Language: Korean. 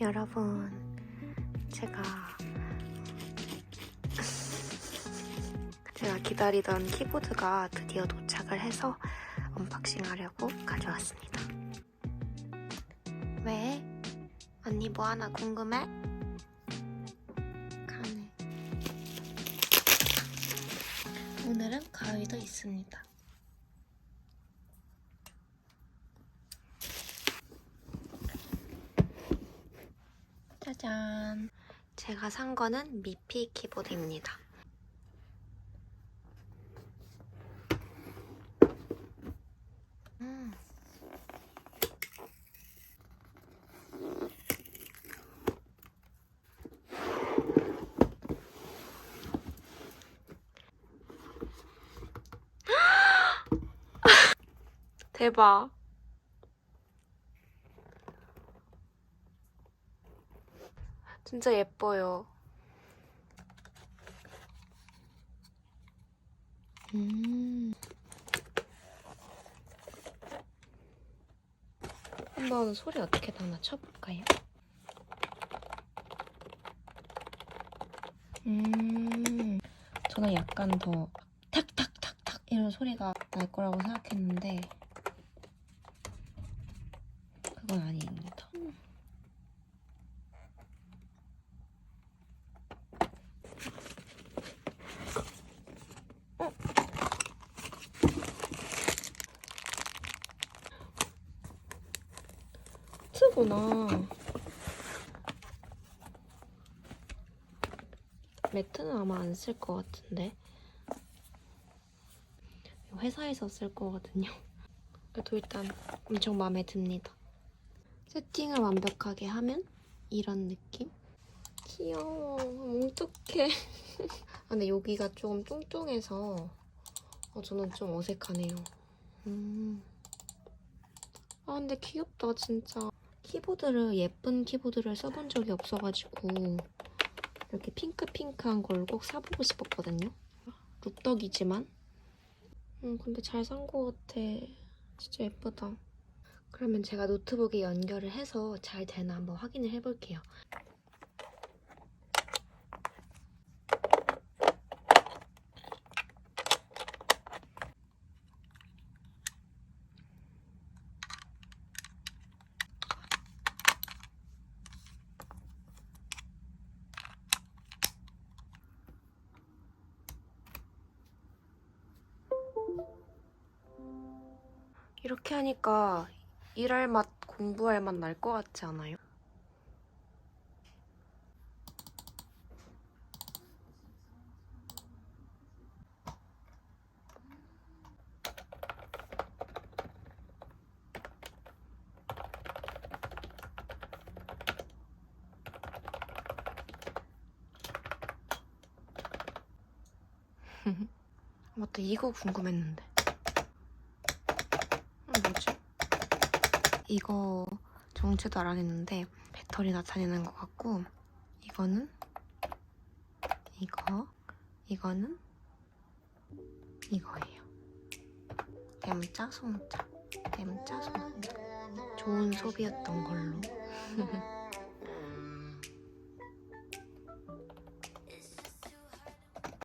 여러분, 제가 기다리던 키보드가 드디어 도착을 해서 언박싱 하려고 가져왔습니다. 왜? 언니 뭐 하나 궁금해? 가네. 오늘은 가위도 있습니다. 짜잔! 제가 산 거는 미피 키보드입니다. 대박! 진짜 예뻐요. 한번 소리 어떻게 나나 쳐볼까요? 저는 약간 더 탁탁탁탁 이런 소리가 날 거라고 생각했는데 그건 아닙니다. 매트구나. 매트는 아마 안 쓸 것 같은데 회사에서 쓸 거거든요. 그래도 일단 엄청 마음에 듭니다. 세팅을 완벽하게 하면 이런 느낌? 귀여워. 어떡해. 근데 여기가 조금 뚱뚱해서 저는 좀 어색하네요. 근데 귀엽다 진짜. 예쁜 키보드를 써본 적이 없어가지고 이렇게 핑크핑크한 걸 꼭 사보고 싶었거든요. 룩덕이지만 근데 잘 산 거 같아. 진짜 예쁘다. 그러면 제가 노트북에 연결을 해서 잘 되나 한번 확인을 해볼게요. 이렇게 하니까 일할 맛, 공부할 맛 날 것 같지 않아요? 맞다, 이거 궁금했는데. 뭐지? 이거 정체도 알아냈는데 배터리 나타내는 것 같고 이거는 이거는 이거예요. 댐짜 송짜. 좋은 소비였던 걸로.